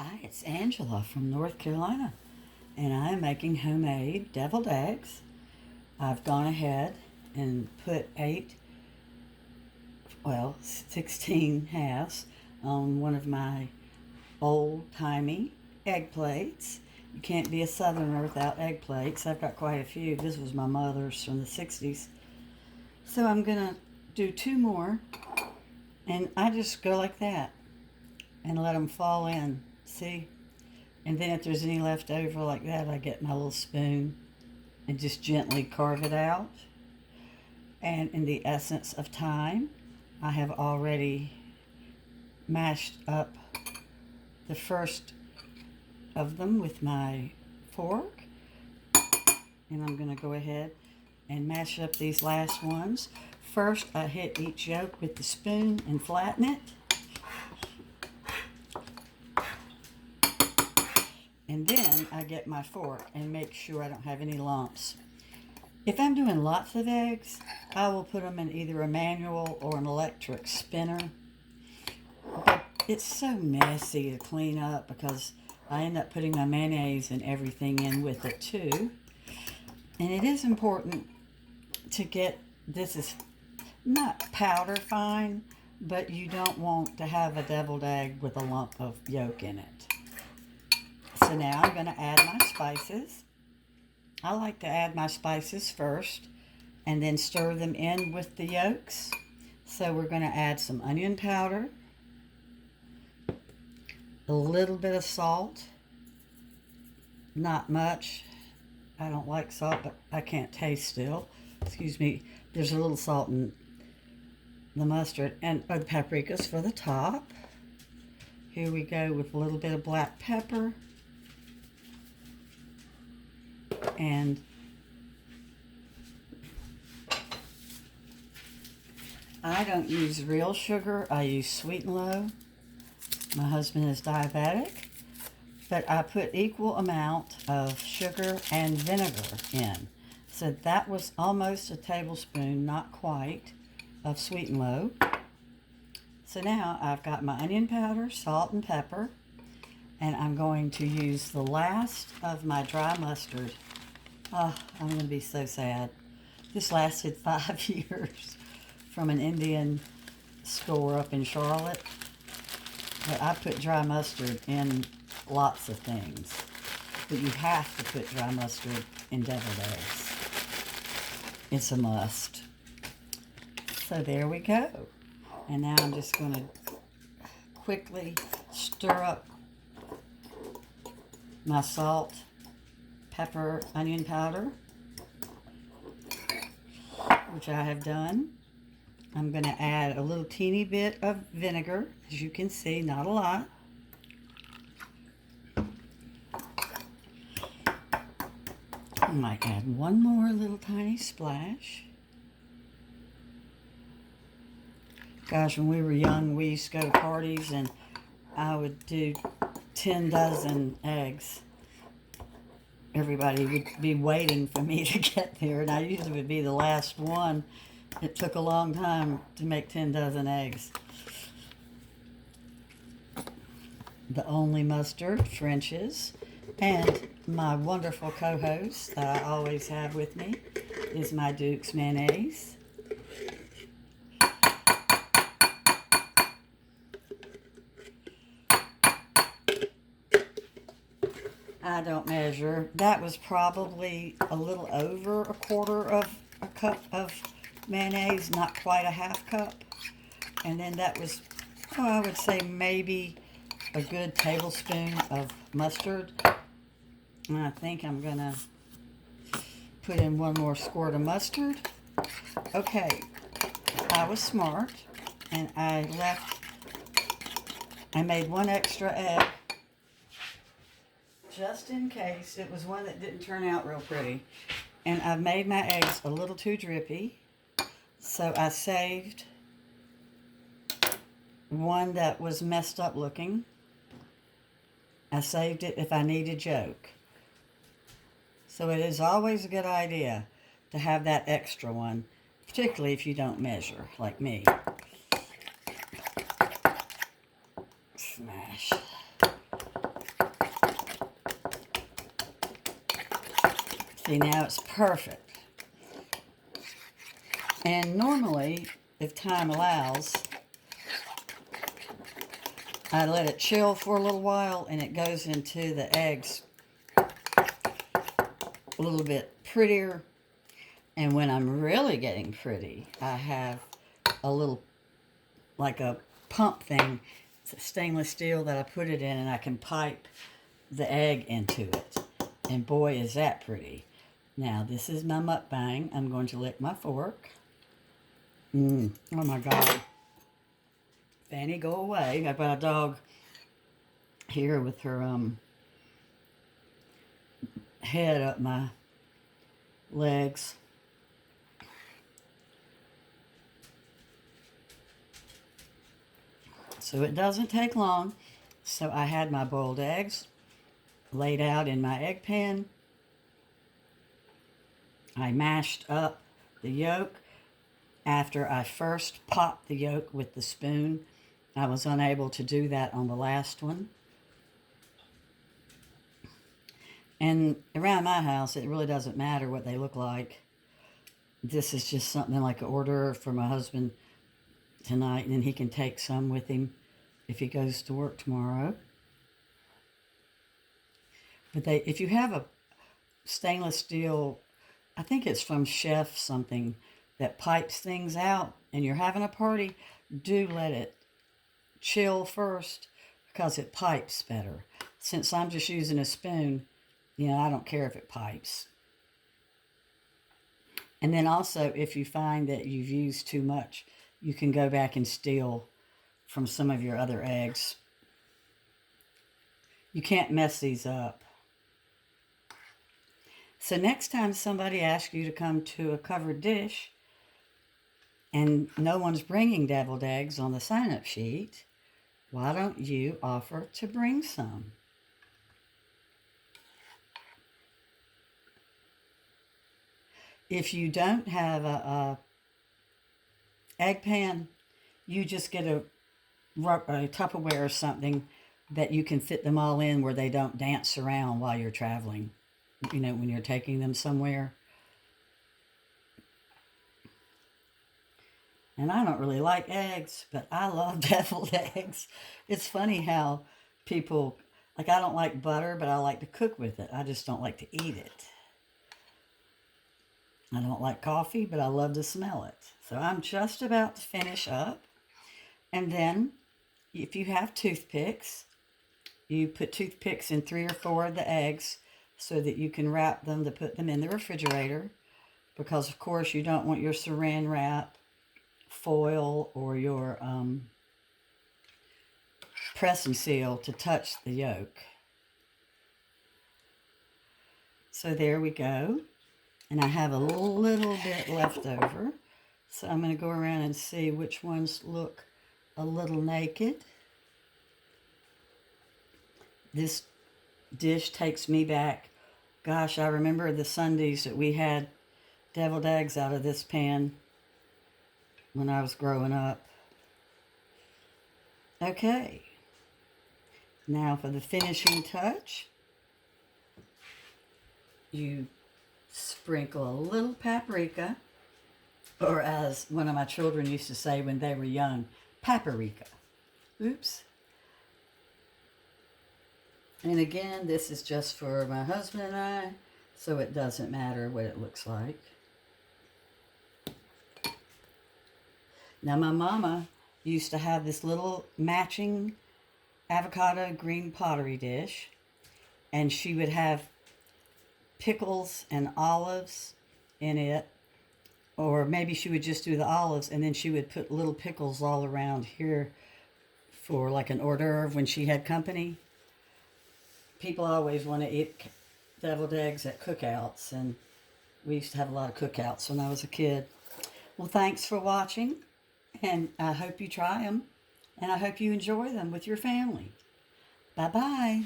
Hi, it's Angela from North Carolina, and I am making homemade deviled eggs. I've gone ahead and put 16 halves on one of my old-timey egg plates. You can't be a southerner without egg plates. I've got quite a few. This was my mother's from the 60s. So I'm going to do two more, and I just go like that and let them fall in. See? And then if there's any left over like that, I get my little spoon and just gently carve it out. And in the essence of time, I have already mashed up the first of them with my fork. And I'm going to go ahead and mash up these last ones. First, I hit each yolk with the spoon and flatten it. And then I get my fork and make sure I don't have any lumps. If I'm doing lots of eggs, I will put them in either a manual or an electric spinner. But it's so messy to clean up because I end up putting my mayonnaise and everything in with it too. And it is important to get, this is not powder fine, but you don't want to have a deviled egg with a lump of yolk in it. So now I'm going to add my spices. I like to add my spices first and then stir them in with the yolks. So we're going to add some onion powder, a little bit of salt, not much. I don't like salt, but I can't taste still. Excuse me. There's a little salt in the mustard and the paprikas for the top. Here we go with a little bit of black pepper. And I don't use real sugar. I use sweet and low. My husband is diabetic, but I put equal amount of sugar and vinegar in. So that was almost a tablespoon, not quite, of sweet and low. So now I've got my onion powder, salt and pepper, and I'm going to use the last of my dry mustard. Oh, I'm going to be so sad. This lasted 5 years from an Indian store up in Charlotte. But I put dry mustard in lots of things. But you have to put dry mustard in deviled eggs. It's a must. So there we go. And now I'm just going to quickly stir up my salt, pepper, onion powder, which I have done. I'm going to add a little teeny bit of vinegar, as you can see, not a lot. I might add one more little tiny splash. Gosh, when we were young, we used to go to parties and I would do 10 dozen eggs. Everybody would be waiting for me to get there, and I usually would be the last one. It took a long time to make 10 dozen eggs. The only mustard, French's, and my wonderful co-host that I always have with me is my Duke's Mayonnaise. I don't measure. That was probably a little over a quarter of a cup of mayonnaise, not quite a half cup. And then that was, I would say maybe a good tablespoon of mustard. And I think I'm going to put in one more squirt of mustard. Okay, I was smart, and I made one extra egg just in case. It was one that didn't turn out real pretty. And I've made my eggs a little too drippy. So I saved one that was messed up looking. I saved it if I needed yolk. So it is always a good idea to have that extra one, particularly if you don't measure, like me. Smash. See, now it's perfect. And normally, if time allows, I let it chill for a little while and it goes into the eggs a little bit prettier. And when I'm really getting pretty, I have a little, like a pump thing. It's a stainless steel that I put it in and I can pipe the egg into it. And boy, is that pretty. Now, this is my mukbang. I'm going to lick my fork. Oh my God. Fanny, go away. I've got a dog here with her head up my legs. So it doesn't take long. So I had my boiled eggs laid out in my egg pan. I mashed up the yolk. After I first popped the yolk with the spoon, I was unable to do that on the last one. And around my house, it really doesn't matter what they look like. This is just something like an order for my husband tonight, and then he can take some with him if he goes to work tomorrow. But if you have a stainless steel, I think it's from Chef something, that pipes things out, and you're having a party, do let it chill first because it pipes better. Since I'm just using a spoon, I don't care if it pipes. And then also, if you find that you've used too much, you can go back and steal from some of your other eggs. You can't mess these up. So next time somebody asks you to come to a covered dish and no one's bringing deviled eggs on the sign-up sheet, why don't you offer to bring some? If you don't have a egg pan, you just get a Tupperware or something that you can fit them all in where they don't dance around while you're traveling, when you're taking them somewhere. And I don't really like eggs, but I love deviled eggs. It's funny how people, I don't like butter, but I like to cook with it. I just don't like to eat it. I don't like coffee, but I love to smell it. So I'm just about to finish up. And then, if you have toothpicks, you put toothpicks in 3 or 4 of the eggs so that you can wrap them to put them in the refrigerator. Because, of course, you don't want your saran wrap, foil, or your press and seal to touch the yolk. So there we go. And I have a little bit left over. So I'm going to go around and see which ones look a little naked. This dish takes me back. Gosh, I remember the Sundays that we had deviled eggs out of this pan when I was growing up. Okay. Now for the finishing touch. You sprinkle a little paprika, or as one of my children used to say when they were young, paprika. Oops. And again, this is just for my husband and I, so it doesn't matter what it looks like. Now, my mama used to have this little matching avocado green pottery dish, and she would have pickles and olives in it, or maybe she would just do the olives and then she would put little pickles all around here for like an hors d'oeuvre when she had company. People always want to eat deviled eggs at cookouts, and we used to have a lot of cookouts when I was a kid. Well, thanks for watching, and I hope you try them, and I hope you enjoy them with your family. Bye-bye.